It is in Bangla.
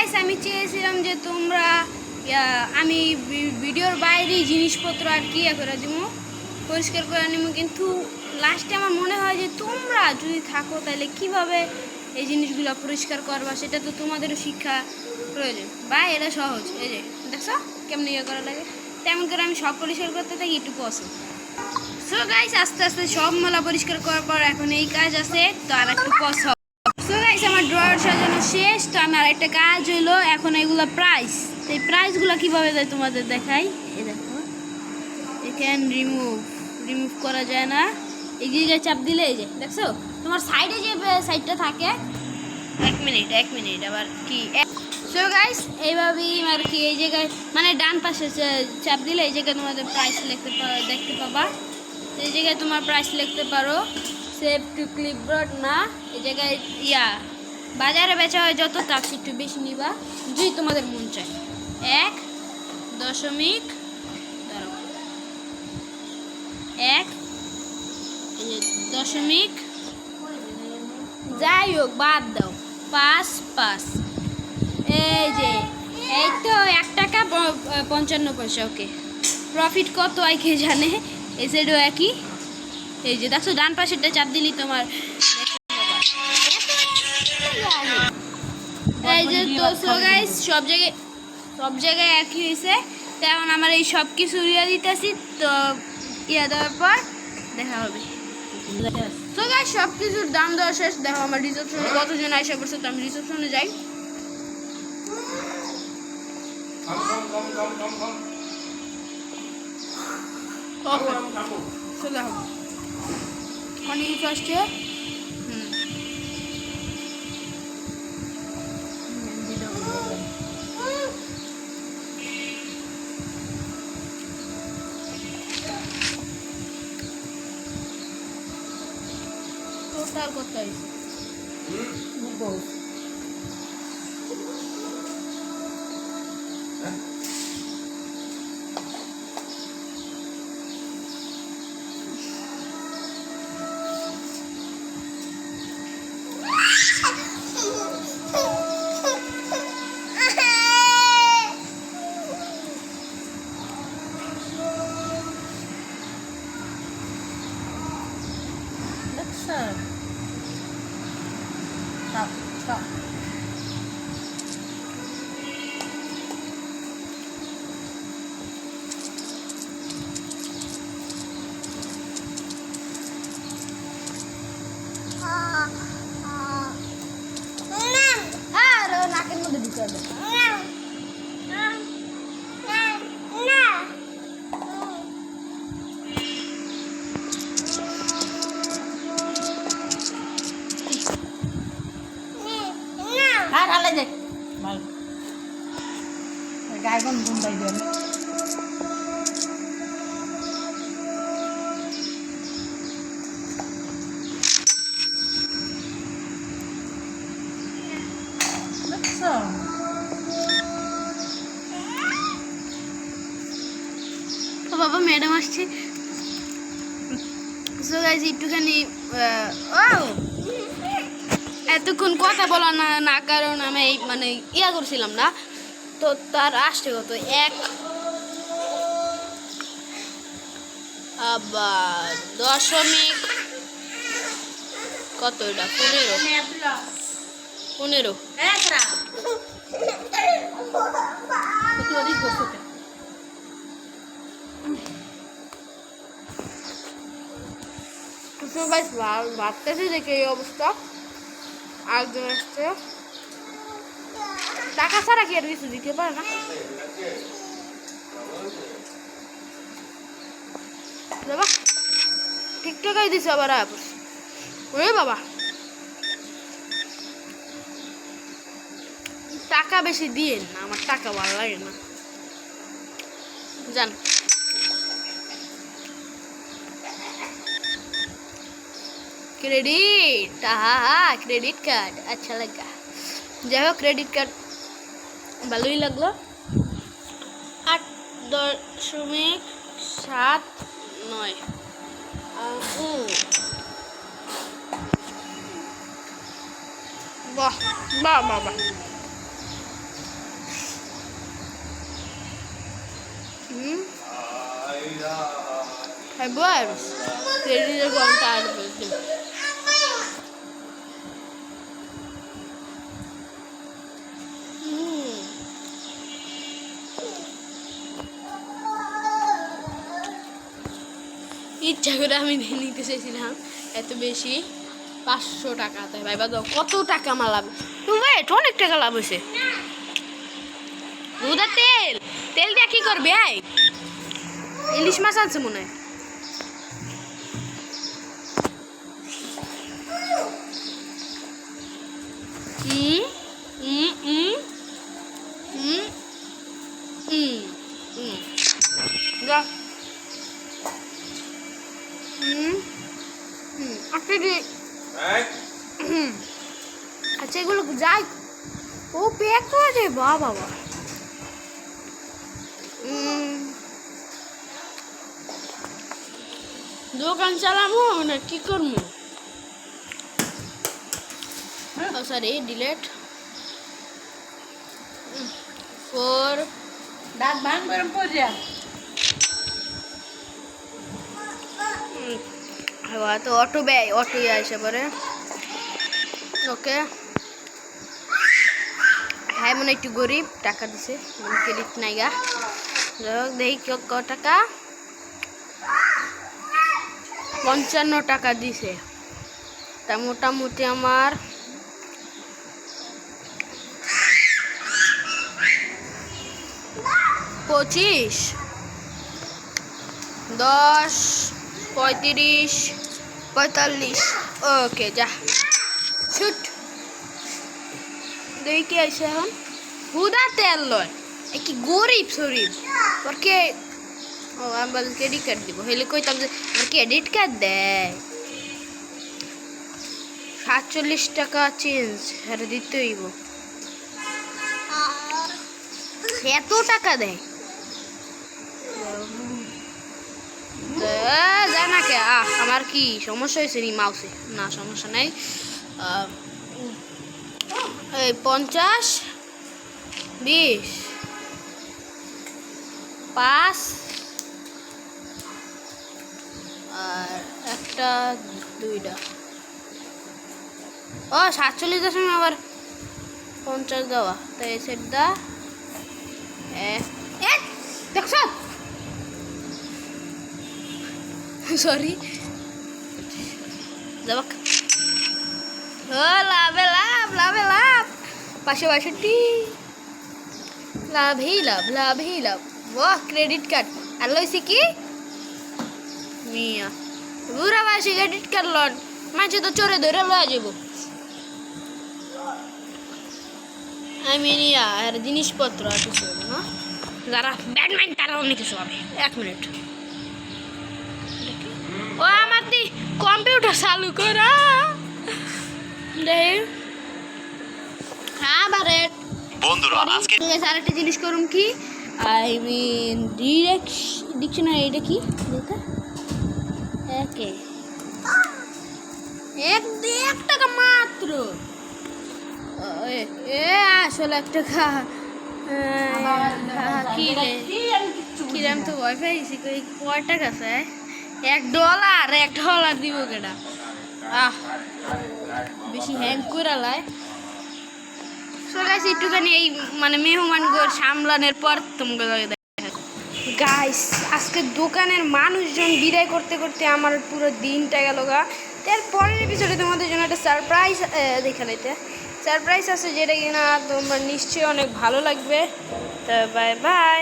গাইস আমি চেয়েছিলাম যে তোমরা আমি ভিডিওর বাইরে জিনিসপত্র আর কি করে দিব পরিষ্কার করে নিব, কিন্তু লাস্টে আমার মনে হয় যে তোমরা যদি থাকো তাহলে কিভাবে এই জিনিসগুলো পরিষ্কার করবা সেটা তো তোমাদেরও শিক্ষা প্রয়োজন। বা এটা সহজ, এই যে দেখছো কেমন ইয়ে করা লাগে, তেমন করে আমি সব পরিষ্কার করতে থাকি একটু পছন্দ। সো গাইস আস্তে আস্তে সব মেলা পরিষ্কার করার পর এখন এই কাজ আছে, তো আর একটু পছন্দ। সো গাইস আমার ড্রয়ার সাজানো শেষ, তো আমি আর একটা কাজ হইলো এখন এগুলো প্রাইস, তো এই প্রাইসগুলো কীভাবে দেয় তোমাদের দেখাই। এই দেখো এখান রিমুভ করা যায় না, এই জায়গায় চাপ দিলে এই যে দেখছো তোমার সাইডে যে সাইডটা থাকে। এক মিনিট আবার কি। সো গাইস এইভাবেই আর কি এই জায়গায় মানে ডান পাশে চাপ দিলে এই জায়গায় তোমাদের প্রাইস দেখতে পাবা। এই জায়গায় তোমার প্রাইস লিখতে পারো, সেভ টু ক্লিপবোর্ড না, এই জায়গায় বাজারে বেচা হয় যত তার একটু বেশি নিবা যদি তোমাদের মন চায়। 1.1 যাই হোক বাদ দাও 5 এই যে এই তো 1 টাকা 55 পয়সা। ওকে প্রফিট কত হয় কে জানে, এই সাইডও একই। এই যে দেখছো ডান পাশেরটা চাপ দিলি তোমার এই যে। তো সো গাইস সব জায়গায় একই হয়েছে, তেমন আমার এই সব কিছু ইয়া দিতেছি, তো ইয়া দেওয়ার পর দেখা হবে। তো গাইস সব কিছুর দাম দেওয়া শেষ, দেখো আমার রিসেপশনে কতজন আইসা পড়ছে, তো আমি রিসেপশনে যাই। চলে হবে অনেক কিছু আসছে। টোটাল কত হয়েছে নাকের মধ্যে ঢুকে যাবে। গায়গন বুন্দাই দেন তো বাবা ম্যাডাম আসছে। সো গাইস একটুখানি এতক্ষণ কথা বলা না কারণ আমি মানে ইয়া করছিলাম না, তো তার আসছে কত 1 আবার দশমিক কত এটা 15 ভাবতেছি দেখে এই অবস্থা। একজন আসছে, টাকা ছাড়া কি আর কিছু দিতে পারে না। বাবা ঠিকঠাকই দিছে আবার ওরে বাবা টাকা বেশি দিয়ে না, আমার টাকা ভালো লাগে না জান। क्रेडिट हाँ क्रेडिट कार्ड अच्छा लगा, যাই হোক ক্রেডিট কার্ড ভালোই লাগলো। 8.79 বাহ বাহ বাহ বাহ Hai buenos. Queria contar você. ইচ্ছা করে আমি নিতে চাইছিলাম এত বেশি 500 টাকা। তাই ভাইবা দাও কত টাকা আমার লাভ। তুমি অনেক টাকা লাভ হয়েছে। দুধা তেল তেল দিয়ে কি করবে? ইলিশ মাছ আছে মনে হয়। আচ্ছা এগুলো যাই ও প্যাক করা যায় বাবা। দোকান চালামো না কি করবো? সরি ডিলেট 4 দাঁত ভাঙ করে পড়ে তো অটো ব্যয় অটো আসে পরে। ওকে হ্যাঁ মনে একটু গরিব টাকা দিছে ক্রেডিট নাই গা। দেখি ক টাকা 55 টাকা দিছে। তা মোটামুটি আমার 25 10 35 45 ওকে যা শুট। দেখি কি আছে এখন হুদা তেল লয় কি গরিব শরীর ওর কে। ও আমি বল ক্রেডিট কার্ড দিব হেলে কইতাম যে আমার ক্রেডিট কার্ড দেয় 47 টাকা চেঞ্জ আর দিতে হইব। এত টাকা দেয় জানা কে আমার কি সমস্যা হয়েছে নি মাউসে? না সমস্যা নাই। এই 50 20 5 আর একটা 2টা ও 47 সময় আবার 50 দেওয়া। তাই এই সেট দা দেখছ সরি যাবক লাভে লাভ লাভে লাভ 562 লাভই লাভ লাভই লাভ। বাহ ক্রেডিট কার্ড আর লইছি কি মিয়া বুড়া বয়সে ক্রেডিট কার্ড লন মাঝে তো চোরে ধরে লয়ে যাব। আমি নিয়া আর জিনিসপত্র আছে না যারা ব্যাটম্যান তারা অনেক কিছু পাবে। 1 মিনিট ও আমার দি কম্পিউটার চালু করা দেখ। হ্যাঁ বারে বন্ধুরা আজকে আরেকটা জিনিস করুন কি আই মিন ডিকশনারি এটা কি দেখা ওকে 1 টাকা মাত্র আসলে 1 টাকা কিরাম তো ওয়াইফাই কয় টাকা আছে $1 দিব কেটা বেশি হ্যাং করে লাই। গাইস একটুখানি এই মানে মেহমানগর সামলানোর পর তোমাকে গাইস আজকে দোকানের মানুষজন বিদায় করতে করতে আমার পুরো দিনটা গেল গা। তার পরের এপিসোডে তোমাদের জন্য একটা সারপ্রাইজ দেখা নিতে সারপ্রাইজ আছে যেটা কিনা তোমার নিশ্চয়ই অনেক ভালো লাগবে। তো বাই বাই।